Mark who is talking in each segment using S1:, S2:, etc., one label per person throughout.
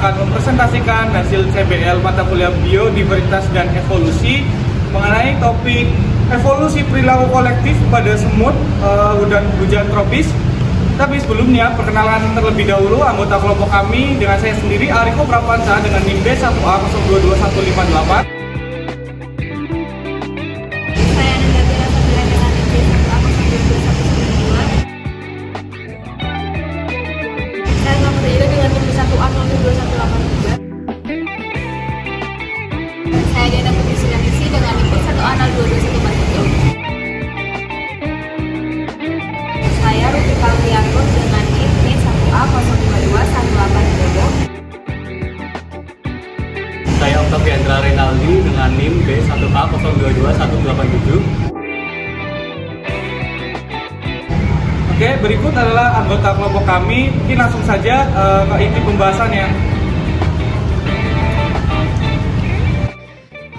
S1: akan mempresentasikan hasil CBL mata kuliah Biodiversitas dan Evolusi mengenai topik evolusi perilaku kolektif pada semut dan hujan tropis. Tapi sebelumnya, perkenalan terlebih dahulu anggota kelompok kami dengan saya sendiri, Ariko Prapansa dengan NIM B1A022158.
S2: Saya Diana Putri Sulianisi dengan NIM B1A022147. Saya Rupi Kalvianto dengan NIM B1A022180.
S3: Saya Octaviandra Renaldi dengan NIM B1A022187.
S1: Oke, berikut adalah anggota kelompok kami. Mungkin langsung saja ke inti pembahasannya.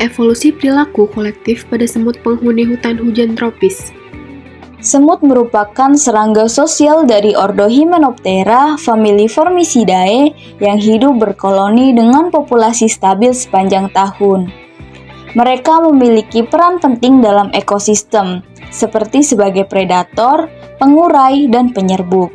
S4: Evolusi perilaku kolektif pada semut penghuni hutan hujan tropis.
S5: Semut merupakan serangga sosial dari ordo Hymenoptera, famili Formicidae, yang hidup berkoloni dengan populasi stabil sepanjang tahun. Mereka memiliki peran penting dalam ekosistem, seperti sebagai predator, pengurai, dan penyerbuk.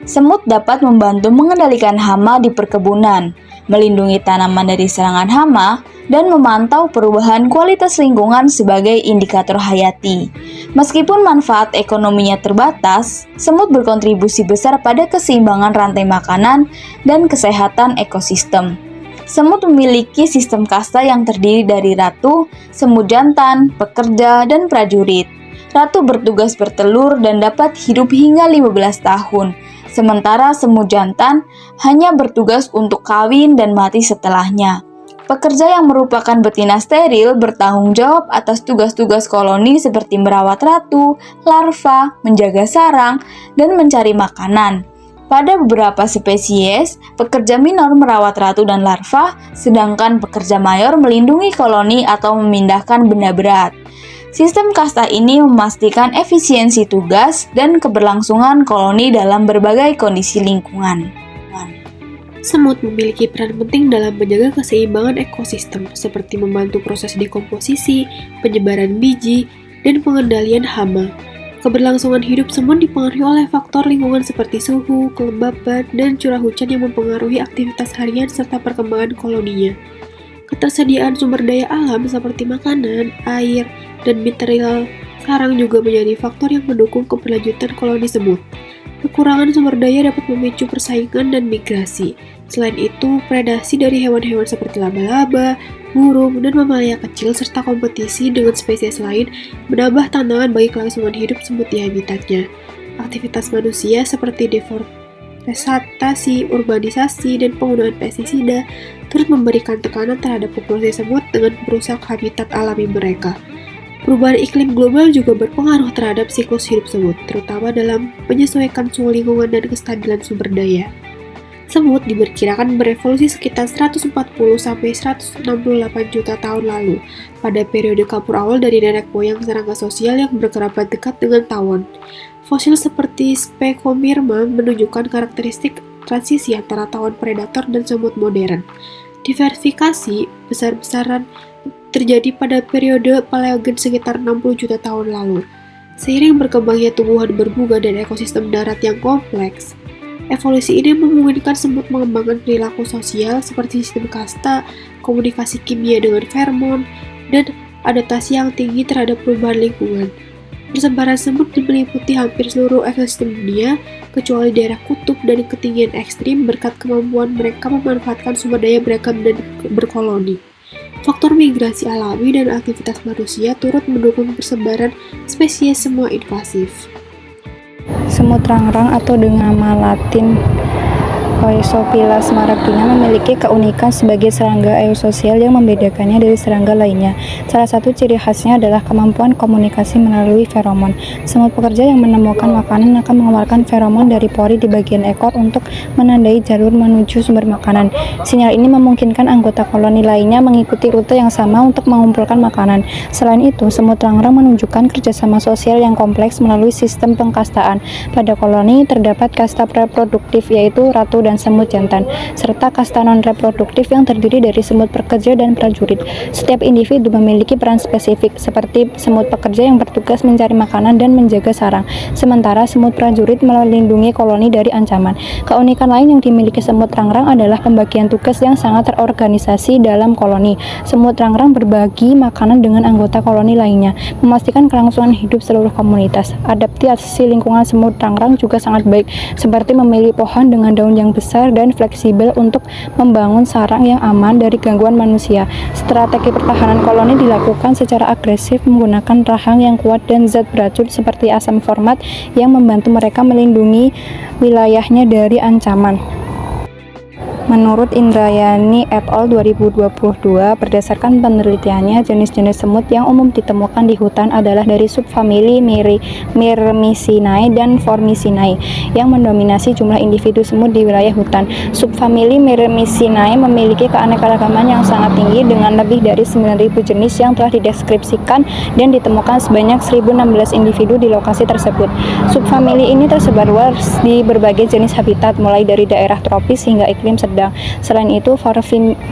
S5: Semut dapat membantu mengendalikan hama di perkebunan, melindungi tanaman dari serangan hama, dan memantau perubahan kualitas lingkungan sebagai indikator hayati. Meskipun manfaat ekonominya terbatas, semut berkontribusi besar pada keseimbangan rantai makanan dan kesehatan ekosistem. Semut memiliki sistem kasta yang terdiri dari ratu, semut jantan, pekerja, dan prajurit. Ratu bertugas bertelur dan dapat hidup hingga 15 tahun, sementara semut jantan hanya bertugas untuk kawin dan mati setelahnya. Pekerja yang merupakan betina steril bertanggung jawab atas tugas-tugas koloni seperti merawat ratu, larva, menjaga sarang, dan mencari makanan. Pada beberapa spesies, pekerja minor merawat ratu dan larva, sedangkan pekerja mayor melindungi koloni atau memindahkan benda berat. Sistem kasta ini memastikan efisiensi tugas dan keberlangsungan koloni dalam berbagai kondisi lingkungan.
S4: Semut memiliki peran penting dalam menjaga keseimbangan ekosistem, seperti membantu proses dekomposisi, penyebaran biji, dan pengendalian hama. Keberlangsungan hidup semut dipengaruhi oleh faktor lingkungan seperti suhu, kelembapan, dan curah hujan yang mempengaruhi aktivitas harian serta perkembangan koloninya. Ketersediaan sumber daya alam seperti makanan, air, dan mineral sarang juga menjadi faktor yang mendukung keberlanjutan koloni semut. Kekurangan sumber daya dapat memicu persaingan dan migrasi. Selain itu, predasi dari hewan-hewan seperti laba-laba, burung, dan mamalia kecil serta kompetisi dengan spesies lain menambah tantangan bagi kelangsungan hidup semut di habitatnya. Aktivitas manusia seperti deforestasi, urbanisasi, dan penggunaan pestisida turut memberikan tekanan terhadap populasi semut dengan merusak habitat alami mereka. Perubahan iklim global juga berpengaruh terhadap siklus hidup semut, terutama dalam menyesuaikan suhu lingkungan dan kestabilan sumber daya. Semut diperkirakan berevolusi sekitar 140-168 juta tahun lalu, pada periode kapur awal dari nenek moyang serangga sosial yang berkerabat dekat dengan tawon. Fosil seperti Specomirma menunjukkan karakteristik transisi antara tawon predator dan semut modern. Diversifikasi besar-besaran terjadi pada periode Paleogen sekitar 60 juta tahun lalu. Seiring berkembangnya tumbuhan berbunga dan ekosistem darat yang kompleks, evolusi ini memungkinkan semut mengembangkan perilaku sosial seperti sistem kasta, komunikasi kimia dengan feromon, dan adaptasi yang tinggi terhadap perubahan lingkungan. Persebaran semut meliputi hampir seluruh ekosistem dunia, kecuali daerah kutub dan ketinggian ekstrim berkat kemampuan mereka memanfaatkan sumber daya beragam dan berkoloni. Faktor migrasi alami dan aktivitas manusia turut mendukung persebaran spesies semua invasif.
S6: Semut rangrang atau dengan nama Latin Oesophilus maragina memiliki keunikan sebagai serangga eusosial yang membedakannya dari serangga lainnya. Salah satu ciri khasnya adalah kemampuan komunikasi melalui feromon. Semut pekerja yang menemukan makanan akan mengeluarkan feromon dari pori di bagian ekor untuk menandai jalur menuju sumber makanan. Sinyal ini memungkinkan anggota koloni lainnya mengikuti rute yang sama untuk mengumpulkan makanan. Selain itu, semut rangrang menunjukkan kerjasama sosial yang kompleks melalui sistem pengkastaan. Pada koloni terdapat kasta reproduktif, yaitu ratu dan semut jantan, serta anggota kasta non-reproduktif yang terdiri dari semut pekerja dan prajurit. Setiap individu memiliki peran spesifik, seperti semut pekerja yang bertugas mencari makanan dan menjaga sarang, sementara semut prajurit melindungi koloni dari ancaman. Keunikan lain yang dimiliki semut rangrang adalah pembagian tugas yang sangat terorganisasi dalam koloni. Semut rangrang berbagi makanan dengan anggota koloni lainnya, memastikan kelangsungan hidup seluruh komunitas. Adaptasi lingkungan semut rangrang juga sangat baik, seperti memilih pohon dengan daun yang besar dan fleksibel untuk membangun sarang yang aman dari gangguan manusia. Strategi pertahanan koloni dilakukan secara agresif menggunakan rahang yang kuat dan zat beracun seperti asam format yang membantu mereka melindungi wilayahnya dari ancaman. Menurut Indrayani et al. 2022, berdasarkan penelitiannya, jenis-jenis semut yang umum ditemukan di hutan adalah dari subfamili Myrmicinae dan Formicinae yang mendominasi jumlah individu semut di wilayah hutan. Subfamili Myrmicinae memiliki keanekaragaman yang sangat tinggi dengan lebih dari 9.000 jenis yang telah dideskripsikan dan ditemukan sebanyak 1.016 individu di lokasi tersebut. Subfamili ini tersebar luas di berbagai jenis habitat, mulai dari daerah tropis hingga iklim sedang. Selain itu,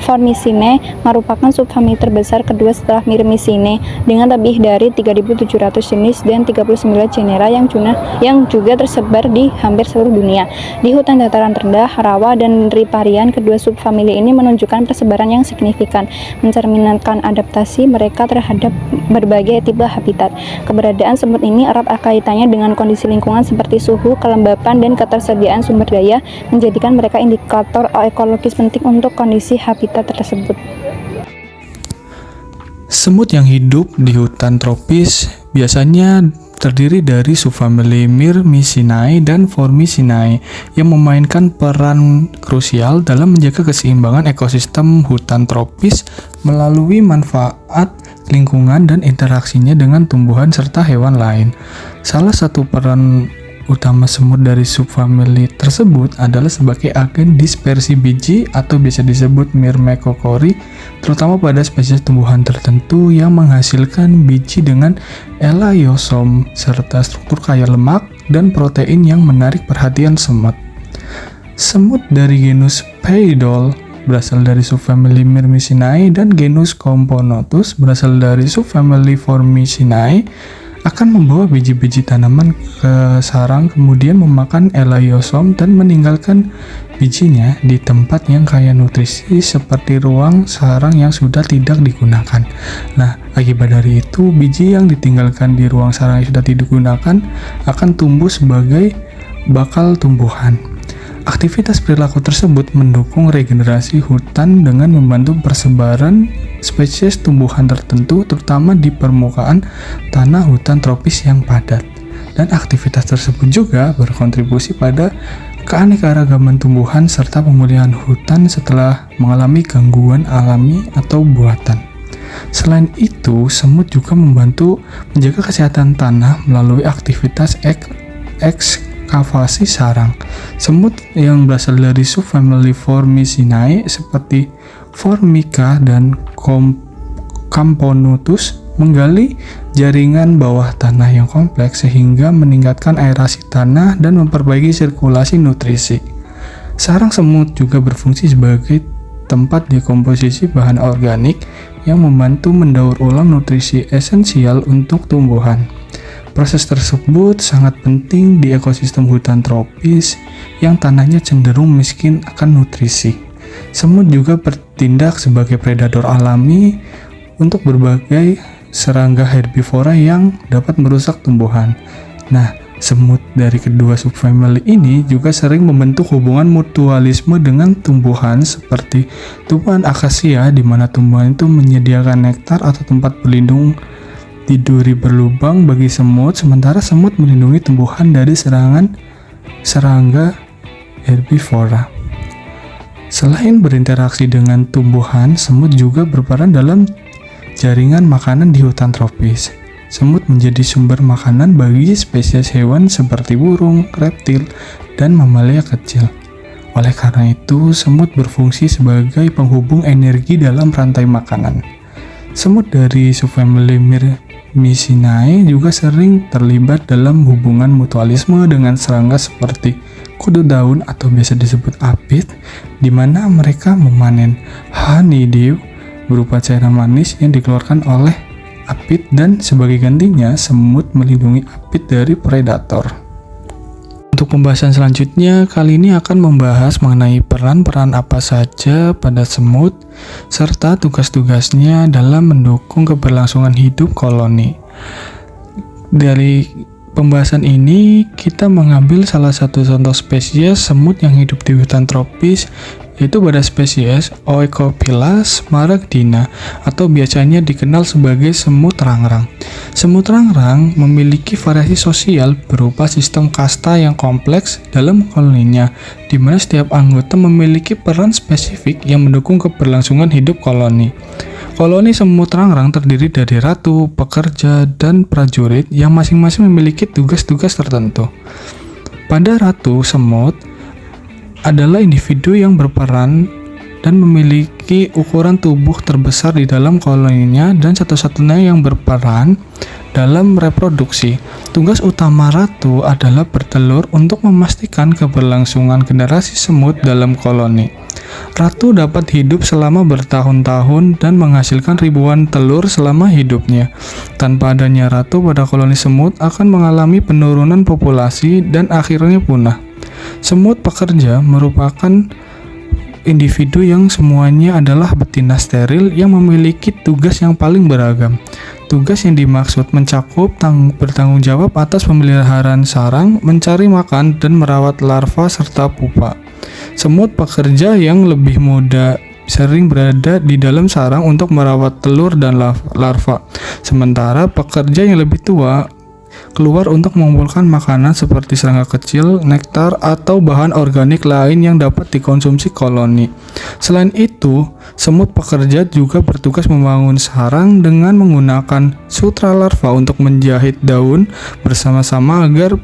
S6: Formicinae merupakan subfamili terbesar kedua setelah Myrmicinae dengan lebih dari 3.700 jenis dan 39 genera yang juga tersebar di hampir seluruh dunia. Di hutan dataran rendah, rawa, dan riparian, kedua subfamili ini menunjukkan persebaran yang signifikan, mencerminkan adaptasi mereka terhadap berbagai tipe habitat. Keberadaan semut ini erat kaitannya dengan kondisi lingkungan seperti suhu, kelembapan, dan ketersediaan sumber daya, menjadikan mereka indikator ekologis penting untuk kondisi habitat tersebut.
S1: Semut yang hidup di hutan tropis biasanya terdiri dari subfamili Myrmicinae dan Formicinae yang memainkan peran krusial dalam menjaga keseimbangan ekosistem hutan tropis melalui manfaat lingkungan dan interaksinya dengan tumbuhan serta hewan lain. Salah satu peran utama semut dari subfamili tersebut adalah sebagai agen dispersi biji atau biasa disebut myrmecocori, terutama pada spesies tumbuhan tertentu yang menghasilkan biji dengan elaiosom serta struktur kaya lemak dan protein yang menarik perhatian semut. Semut dari genus Paedoll berasal dari subfamili Myrmicinae dan genus Componotus berasal dari subfamili Formicinae akan membawa biji-biji tanaman ke sarang, kemudian memakan elaiosom dan meninggalkan bijinya di tempat yang kaya nutrisi seperti ruang sarang yang sudah tidak digunakan. Nah, akibat dari itu, biji yang ditinggalkan di ruang sarang yang sudah tidak digunakan akan tumbuh sebagai bakal tumbuhan. Aktivitas perilaku tersebut mendukung regenerasi hutan dengan membantu persebaran spesies tumbuhan tertentu, terutama di permukaan tanah hutan tropis yang padat. Dan aktivitas tersebut juga berkontribusi pada keanekaragaman tumbuhan serta pemulihan hutan setelah mengalami gangguan alami atau buatan. Selain itu, semut juga membantu menjaga kesehatan tanah melalui aktivitas ekskavasi sarang. Semut yang berasal dari subfamili Formicinae seperti Formica dan Camponotus menggali jaringan bawah tanah yang kompleks sehingga meningkatkan aerasi tanah dan memperbaiki sirkulasi nutrisi. Sarang semut juga berfungsi sebagai tempat dekomposisi bahan organik yang membantu mendaur ulang nutrisi esensial untuk tumbuhan. Proses tersebut sangat penting di ekosistem hutan tropis yang tanahnya cenderung miskin akan nutrisi. Semut juga bertindak sebagai predator alami untuk berbagai serangga herbivora yang dapat merusak tumbuhan. Nah, semut dari kedua subfamili ini juga sering membentuk hubungan mutualisme dengan tumbuhan seperti tumbuhan akasia, di mana tumbuhan itu menyediakan nektar atau tempat berlindung di duri berlubang bagi semut, sementara semut melindungi tumbuhan dari serangan serangga herbivora. Selain berinteraksi dengan tumbuhan, semut juga berperan dalam jaringan makanan di hutan tropis. Semut menjadi sumber makanan bagi spesies hewan seperti burung, reptil, dan mamalia kecil. Oleh karena itu, semut berfungsi sebagai penghubung energi dalam rantai makanan. Semut dari subfamili Myrmicinae juga sering terlibat dalam hubungan mutualisme dengan serangga seperti kudu daun atau biasa disebut apit, di mana mereka memanen honeydew berupa cairan manis yang dikeluarkan oleh apit, dan sebagai gantinya semut melindungi apit dari predator. Untuk pembahasan selanjutnya, kali ini akan membahas mengenai peran-peran apa saja pada semut serta tugas-tugasnya dalam mendukung keberlangsungan hidup koloni. Dari pembahasan ini, kita mengambil salah satu contoh spesies semut yang hidup di hutan tropis, yaitu pada spesies Oecophilus maragdina atau biasanya dikenal sebagai semut rangrang. Semut rangrang memiliki variasi sosial berupa sistem kasta yang kompleks dalam koloninya, di mana setiap anggota memiliki peran spesifik yang mendukung keberlangsungan hidup koloni. Koloni semut rangrang terdiri dari ratu, pekerja, dan prajurit yang masing-masing memiliki tugas-tugas tertentu. Pada ratu semut adalah individu yang berperan dan memiliki ukuran tubuh terbesar di dalam koloninya dan satu-satunya yang berperan dalam reproduksi. Tugas utama ratu adalah bertelur untuk memastikan keberlangsungan generasi semut dalam koloni. Ratu dapat hidup selama bertahun-tahun dan menghasilkan ribuan telur selama hidupnya. Tanpa adanya ratu pada koloni semut akan mengalami penurunan populasi dan akhirnya punah. Semut pekerja merupakan individu yang semuanya adalah betina steril yang memiliki tugas yang paling beragam. Tugas yang dimaksud mencakup bertanggung jawab atas pemeliharaan sarang, mencari makan, dan merawat larva serta pupa. Semut pekerja yang lebih muda sering berada di dalam sarang untuk merawat telur dan larva. Sementara pekerja yang lebih tua keluar untuk mengumpulkan makanan seperti serangga kecil, nektar, atau bahan organik lain yang dapat dikonsumsi koloni. Selain itu, semut pekerja juga bertugas membangun sarang dengan menggunakan sutra larva untuk menjahit daun bersama-sama agar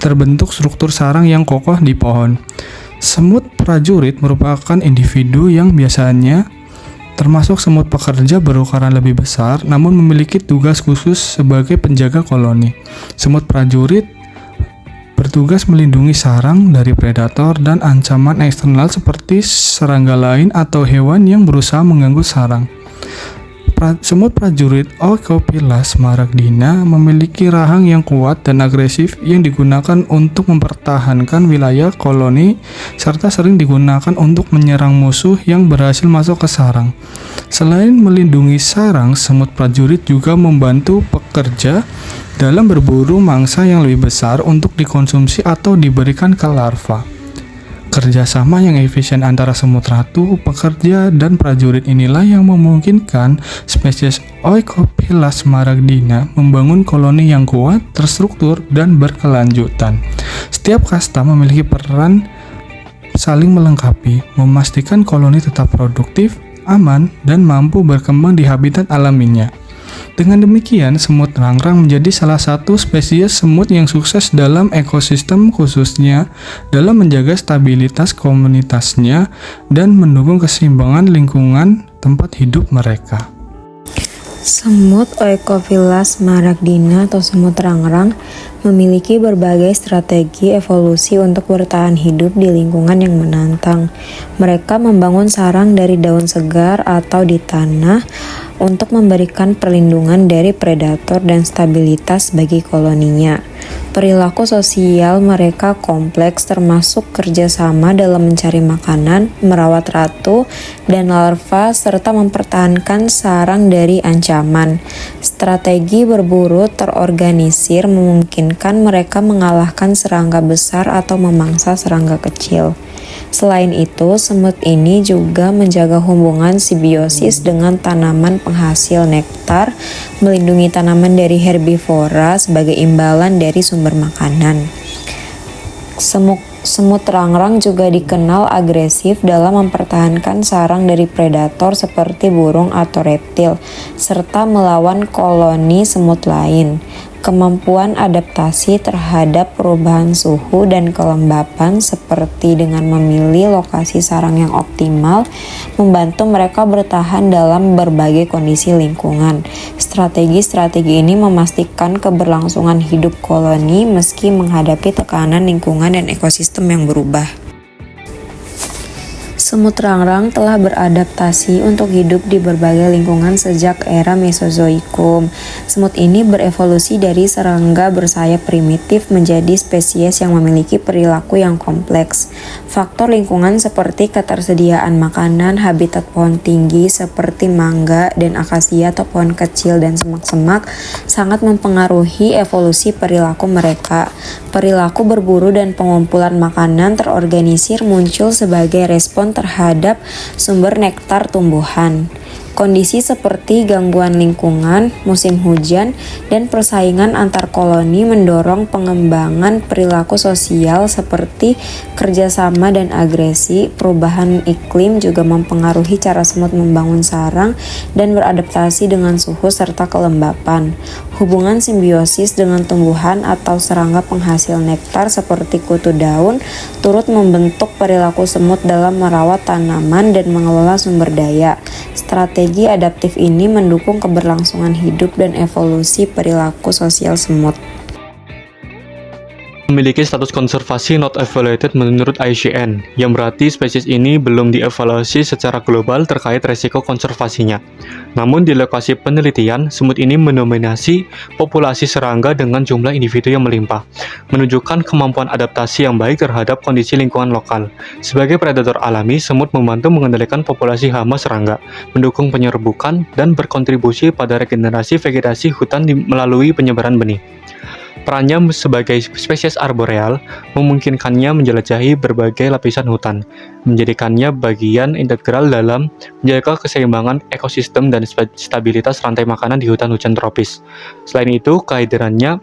S1: terbentuk struktur sarang yang kokoh di pohon. Semut prajurit merupakan individu yang biasanya termasuk semut pekerja berukuran lebih besar, namun memiliki tugas khusus sebagai penjaga koloni. Semut prajurit bertugas melindungi sarang dari predator dan ancaman eksternal seperti serangga lain atau hewan yang berusaha mengganggu sarang. Semut prajurit Oecophilus maragdina memiliki rahang yang kuat dan agresif yang digunakan untuk mempertahankan wilayah koloni serta sering digunakan untuk menyerang musuh yang berhasil masuk ke sarang. Selain melindungi sarang, semut prajurit juga membantu pekerja dalam berburu mangsa yang lebih besar untuk dikonsumsi atau diberikan ke larva. Kerjasama yang efisien antara semut ratu, pekerja, dan prajurit inilah yang memungkinkan spesies Oecophilus maragdina membangun koloni yang kuat, terstruktur, dan berkelanjutan. Setiap kasta memiliki peran saling melengkapi, memastikan koloni tetap produktif, aman, dan mampu berkembang di habitat alaminya. Dengan demikian, semut rangrang menjadi salah satu spesies semut yang sukses dalam ekosistem, khususnya dalam menjaga stabilitas komunitasnya dan mendukung keseimbangan lingkungan tempat hidup mereka.
S7: Semut Oecophilus maragdina atau semut rangrang memiliki berbagai strategi evolusi untuk bertahan hidup di lingkungan yang menantang. Mereka membangun sarang dari daun segar atau di tanah untuk memberikan perlindungan dari predator dan stabilitas bagi koloninya. Perilaku sosial mereka kompleks, termasuk kerjasama dalam mencari makanan, merawat ratu dan larva, serta mempertahankan sarang dari ancaman. Strategi berburu terorganisir memungkinkan mereka mengalahkan serangga besar atau memangsa serangga kecil. Selain itu, semut ini juga menjaga hubungan simbiosis dengan tanaman penghasil nektar, melindungi tanaman dari herbivora sebagai imbalan dari sumber makanan. Semut rangrang juga dikenal agresif dalam mempertahankan sarang dari predator seperti burung atau reptil, serta melawan koloni semut lain. kemampuan adaptasi terhadap perubahan suhu dan kelembapan seperti dengan memilih lokasi sarang yang optimal, membantu mereka bertahan dalam berbagai kondisi lingkungan. Strategi-strategi ini memastikan keberlangsungan hidup koloni meski menghadapi tekanan lingkungan dan ekosistem yang berubah. Semut rangrang telah beradaptasi untuk hidup di berbagai lingkungan sejak era Mesozoikum. Semut ini berevolusi dari serangga bersayap primitif menjadi spesies yang memiliki perilaku yang kompleks. Faktor lingkungan seperti ketersediaan makanan, habitat pohon tinggi seperti mangga dan akasia atau pohon kecil dan semak-semak sangat mempengaruhi evolusi perilaku mereka. Perilaku berburu dan pengumpulan makanan terorganisir muncul sebagai respon terhadap sumber nektar tumbuhan. Kondisi seperti gangguan lingkungan, musim hujan, dan persaingan antar koloni mendorong pengembangan perilaku sosial seperti kerjasama dan agresi. Perubahan iklim juga mempengaruhi cara semut membangun sarang dan beradaptasi dengan suhu serta kelembapan. Hubungan simbiosis dengan tumbuhan atau serangga penghasil nektar seperti kutu daun turut membentuk perilaku semut dalam merawat tanaman dan mengelola sumber daya. Strategi adaptif ini mendukung keberlangsungan hidup dan evolusi perilaku sosial semut.
S3: Memiliki status konservasi not evaluated menurut IUCN, yang berarti spesies ini belum dievaluasi secara global terkait resiko konservasinya. Namun di lokasi penelitian, semut ini mendominasi populasi serangga dengan jumlah individu yang melimpah, menunjukkan kemampuan adaptasi yang baik terhadap kondisi lingkungan lokal. Sebagai predator alami, semut membantu mengendalikan populasi hama serangga, mendukung penyerbukan, dan berkontribusi pada regenerasi vegetasi hutan melalui penyebaran benih. Perannya sebagai spesies arboreal memungkinkannya menjelajahi berbagai lapisan hutan, menjadikannya bagian integral dalam menjaga keseimbangan ekosistem dan stabilitas rantai makanan di hutan hujan tropis. Selain itu, kehadirannya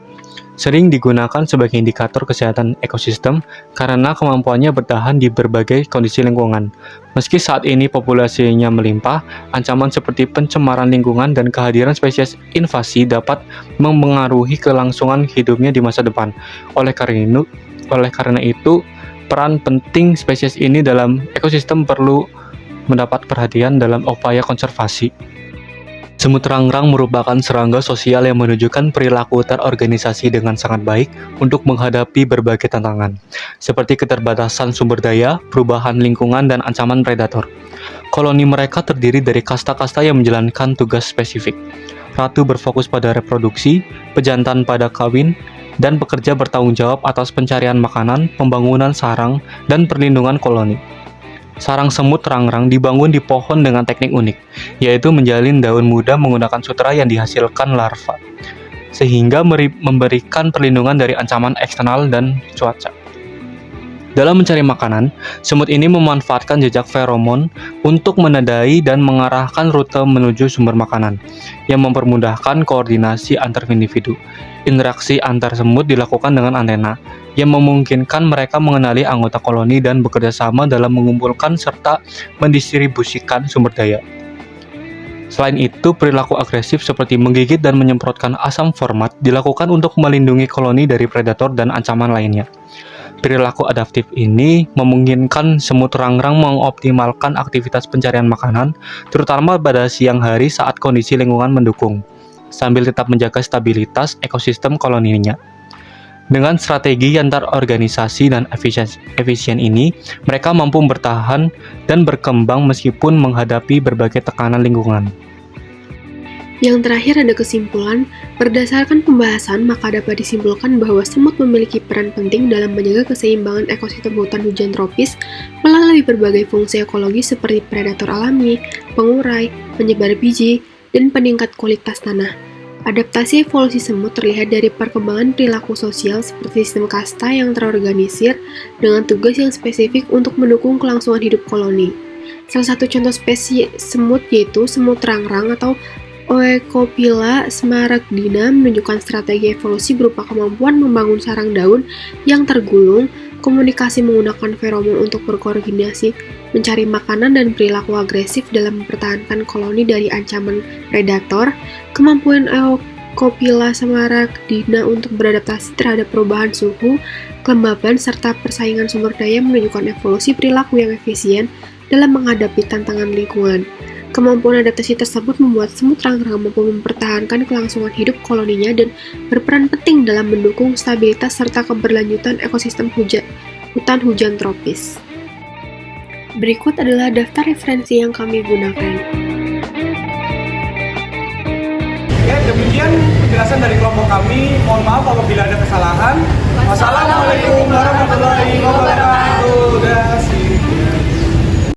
S3: sering digunakan sebagai indikator kesehatan ekosistem karena kemampuannya bertahan di berbagai kondisi lingkungan. Meski saat ini populasinya melimpah, ancaman seperti pencemaran lingkungan dan kehadiran spesies invasi dapat mempengaruhi kelangsungan hidupnya di masa depan. Oleh karena itu, peran penting spesies ini dalam ekosistem perlu mendapat perhatian dalam upaya konservasi. Semut rangrang merupakan serangga sosial yang menunjukkan perilaku terorganisasi dengan sangat baik untuk menghadapi berbagai tantangan, seperti keterbatasan sumber daya, perubahan lingkungan, dan ancaman predator. Koloni mereka terdiri dari kasta-kasta yang menjalankan tugas spesifik. Ratu berfokus pada reproduksi, pejantan pada kawin, dan bekerja bertanggung jawab atas pencarian makanan, pembangunan sarang, dan perlindungan koloni. Sarang semut rangrang dibangun di pohon dengan teknik unik, yaitu menjalin daun muda menggunakan sutra yang dihasilkan larva, sehingga memberikan perlindungan dari ancaman eksternal dan cuaca. Dalam mencari makanan, semut ini memanfaatkan jejak feromon untuk menandai dan mengarahkan rute menuju sumber makanan, yang mempermudahkan koordinasi antar individu. Interaksi antar semut dilakukan dengan antena, yang memungkinkan mereka mengenali anggota koloni dan bekerja sama dalam mengumpulkan serta mendistribusikan sumber daya. Selain itu, perilaku agresif seperti menggigit dan menyemprotkan asam format dilakukan untuk melindungi koloni dari predator dan ancaman lainnya. Perilaku adaptif ini memungkinkan semut rangrang mengoptimalkan aktivitas pencarian makanan, terutama pada siang hari saat kondisi lingkungan mendukung, sambil tetap menjaga stabilitas ekosistem koloninya. Dengan strategi antar organisasi dan efisien ini, mereka mampu bertahan dan berkembang meskipun menghadapi berbagai tekanan lingkungan.
S4: Yang terakhir ada kesimpulan, berdasarkan pembahasan maka dapat disimpulkan bahwa semut memiliki peran penting dalam menjaga keseimbangan ekosistem hutan hujan tropis melalui berbagai fungsi ekologis seperti predator alami, pengurai, penyebar biji, dan peningkat kualitas tanah. Adaptasi evolusi semut terlihat dari perkembangan perilaku sosial seperti sistem kasta yang terorganisir dengan tugas yang spesifik untuk mendukung kelangsungan hidup koloni. Salah satu contoh spesies semut yaitu semut rangrang atau Oecophylla smaragdina menunjukkan strategi evolusi berupa kemampuan membangun sarang daun yang tergulung, komunikasi menggunakan feromon untuk berkoordinasi, mencari makanan, dan perilaku agresif dalam mempertahankan koloni dari ancaman predator. Kemampuan Oecophila smaragdina untuk beradaptasi terhadap perubahan suhu, kelembaban, serta persaingan sumber daya menunjukkan evolusi perilaku yang efisien dalam menghadapi tantangan lingkungan. Kemampuan adaptasi tersebut membuat semut rangrang mampu mempertahankan kelangsungan hidup koloninya dan berperan penting dalam mendukung stabilitas serta keberlanjutan ekosistem hutan hujan tropis. Berikut adalah daftar referensi yang kami gunakan.
S1: Oke, demikian penjelasan dari kelompok kami. Mohon maaf apabila ada kesalahan. Wassalamualaikum warahmatullahi wabarakatuh.